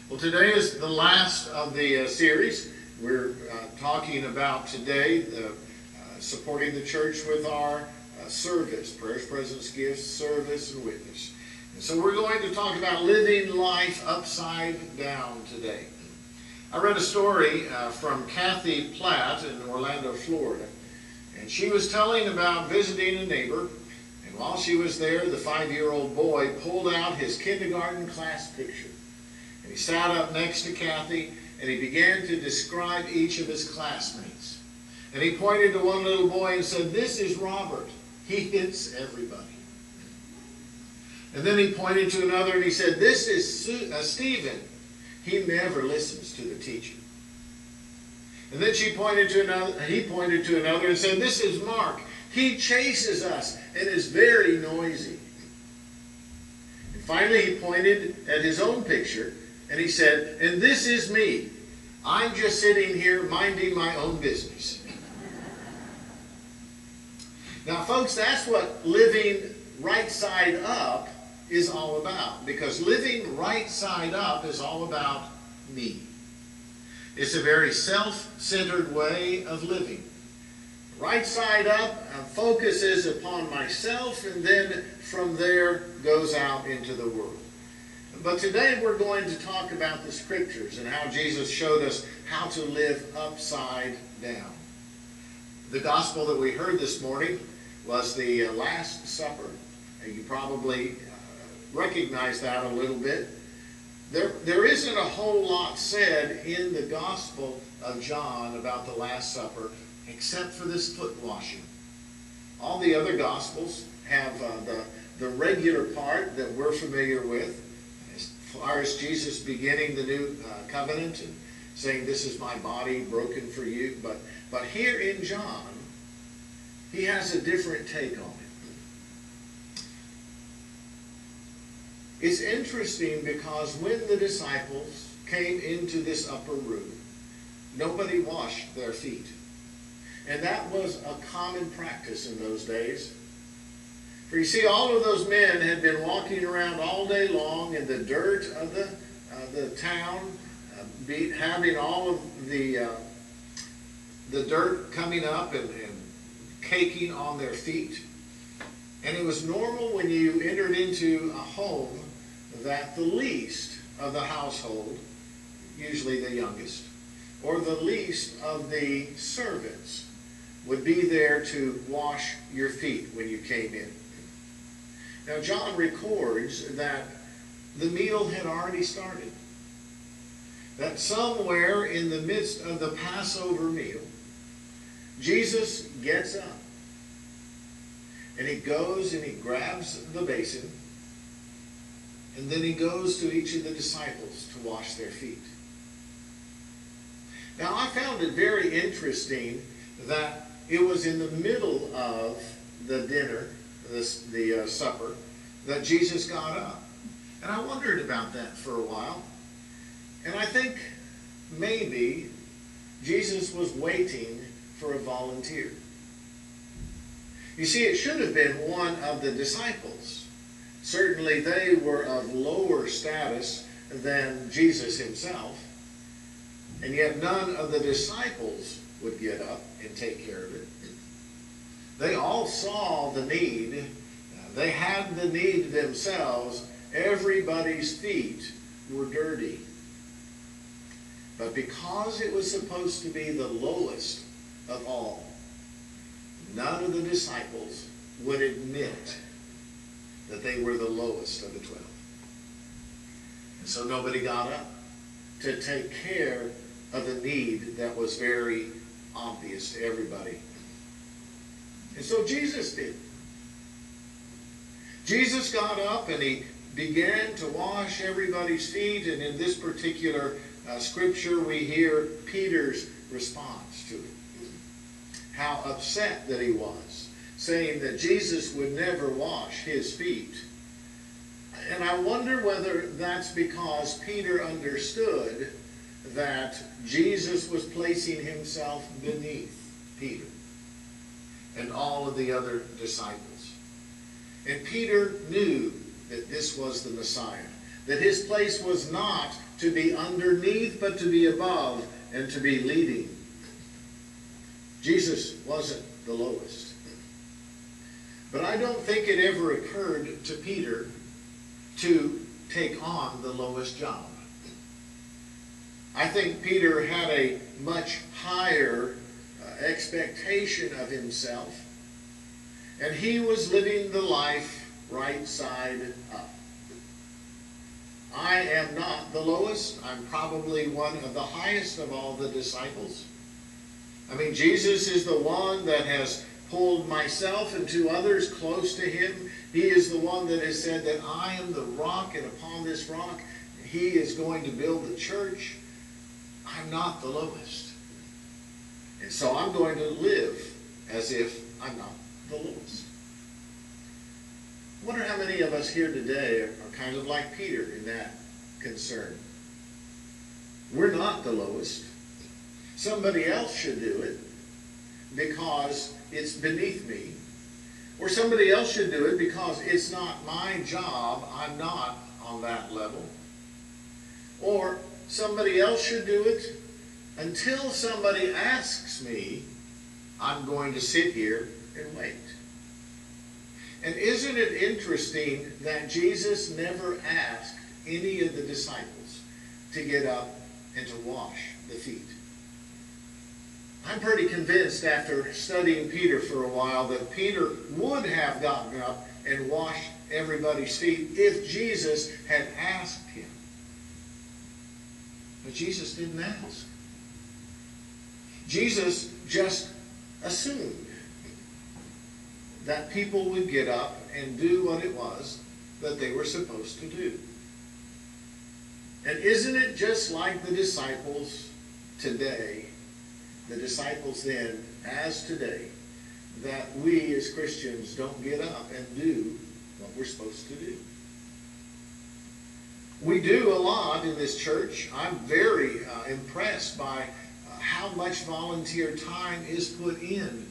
Well, today is the last of the series. We're talking about today supporting the church with our service, prayers, presence, gifts, service, and witness. And so we're going to talk about living life upside down today. I read a story from Kathy Platt in Orlando, Florida. And she was telling about visiting a neighbor. And while she was there, the 5-year-old boy pulled out his kindergarten class picture. And he sat up next to Kathy, and he began to describe each of his classmates. And he pointed to one little boy and said, "This is Robert. He hits everybody." And then he pointed to another and he said, "This is Stephen. He never listens to the teacher." And then he pointed to another and said, "This is Mark. He chases us and is very noisy." And finally he pointed at his own picture and he said, "And this is me. I'm just sitting here minding my own business." Now, folks, that's what living right side up is all about. Because living right side up is all about me. It's a very self-centered way of living. Right side up focuses upon myself, and then from there goes out into the world. But today we're going to talk about the scriptures and how Jesus showed us how to live upside down. The gospel that we heard this morning was the Last Supper. You probably recognize that a little bit. There isn't a whole lot said in the Gospel of John about the Last Supper except for this foot washing. All the other Gospels have the regular part that we're familiar with, as far as Jesus beginning the new covenant and saying, "This is my body broken for you." But here in John, he has a different take on it. It's interesting because when the disciples came into this upper room, nobody washed their feet. And that was a common practice in those days. For you see, all of those men had been walking around all day long in the dirt of the town, having all of the dirt coming up and caking on their feet. And it was normal when you entered into a home that the least of the household, usually the youngest, or the least of the servants, would be there to wash your feet when you came in. Now, John records that the meal had already started. That somewhere in the midst of the Passover meal, Jesus gets up and he goes and he grabs the basin, and then he goes to each of the disciples to wash their feet. Now, I found it very interesting that it was in the middle of the dinner, the supper, that Jesus got up. And I wondered about that for a while. And I think maybe Jesus was waiting for a volunteer. You see, it should have been one of the disciples. Certainly they were of lower status than Jesus himself. And yet none of the disciples would get up and take care of it. They all saw the need. They had the need themselves. Everybody's feet were dirty. But because it was supposed to be the lowest of all, none of the disciples would admit that they were the lowest of the 12. And so nobody got up to take care of the need that was very obvious to everybody. And so Jesus did. Jesus got up and he began to wash everybody's feet. And in this particular scripture, we hear Peter's response to it. How upset that he was, saying that Jesus would never wash his feet. And I wonder whether that's because Peter understood that Jesus was placing himself beneath Peter and all of the other disciples. And Peter knew that this was the Messiah, that his place was not to be underneath, but to be above and to be leading. Jesus wasn't the lowest. But I don't think it ever occurred to Peter to take on the lowest job. I think Peter had a much higher expectation of himself, and he was living the life right side up. I am not the lowest. I'm probably one of the highest of all the disciples. I mean, Jesus is the one that has pulled myself and two others close to him. He is the one that has said that I am the rock, and upon this rock he is going to build the church. I'm not the lowest. And so I'm going to live as if I'm not the lowest. I wonder how many of us here today are kind of like Peter in that concern. We're not the lowest. Somebody else should do it because it's beneath me. Or somebody else should do it because it's not my job. I'm not on that level. Or somebody else should do it until somebody asks me. I'm going to sit here and wait. And isn't it interesting that Jesus never asked any of the disciples to get up and to wash the feet? I'm pretty convinced after studying Peter for a while that Peter would have gotten up and washed everybody's feet if Jesus had asked him. But Jesus didn't ask. Jesus just assumed that people would get up and do what it was that they were supposed to do. And isn't it just like the disciples today, the disciples then as today, that we as Christians don't get up and do what we're supposed to do? We do a lot in this church. I'm very impressed by how much volunteer time is put in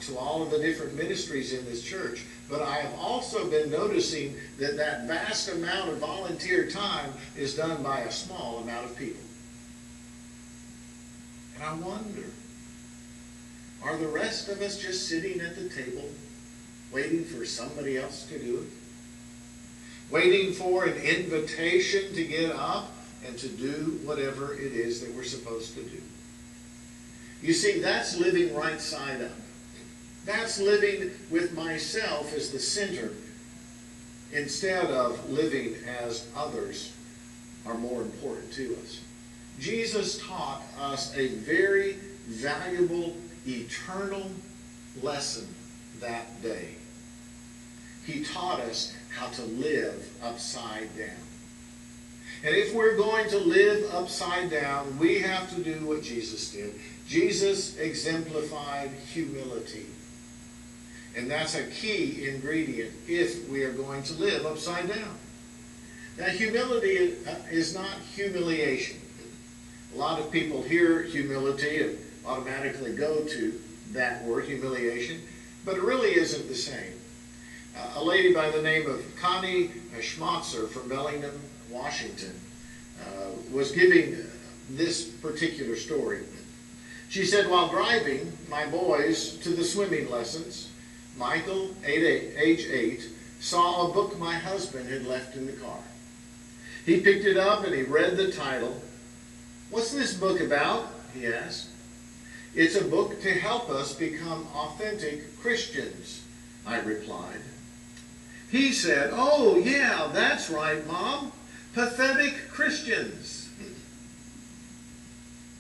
to all of the different ministries in this church. But I have also been noticing that that vast amount of volunteer time is done by a small amount of people. And I wonder, are the rest of us just sitting at the table waiting for somebody else to do it? Waiting for an invitation to get up and to do whatever it is that we're supposed to do? You see, that's living right side up. That's living with myself as the center instead of living as others are more important to us. Jesus taught us a very valuable, eternal lesson that day. He taught us how to live upside down. And if we're going to live upside down, we have to do what Jesus did. Jesus exemplified humility. And that's a key ingredient if we are going to live upside down. Now, humility is not humiliation. A lot of people hear humility and automatically go to that word, humiliation, but it really isn't the same. A lady by the name of Connie Schmatzer from Bellingham, Washington, was giving this particular story. She said, while driving my boys to the swimming lessons, Michael, age 8, saw a book my husband had left in the car. He picked it up and he read the title. "What's this book about?" he asked. "It's a book to help us become authentic Christians," I replied. He said, "Oh, yeah, that's right, Mom. Pathetic Christians."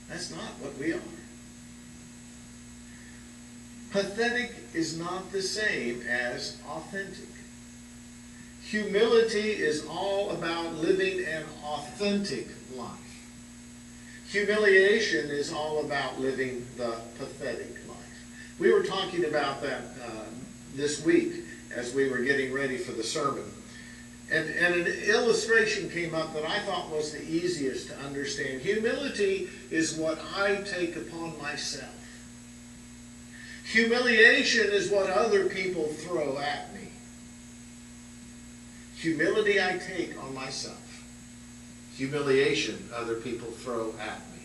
That's not what we are. Pathetic is not the same as authentic. Humility is all about living an authentic life. Humiliation is all about living the pathetic life. We were talking about that this week as we were getting ready for the sermon. And an illustration came up that I thought was the easiest to understand. Humility is what I take upon myself. Humiliation is what other people throw at me. Humility I take on myself. humiliation other people throw at me.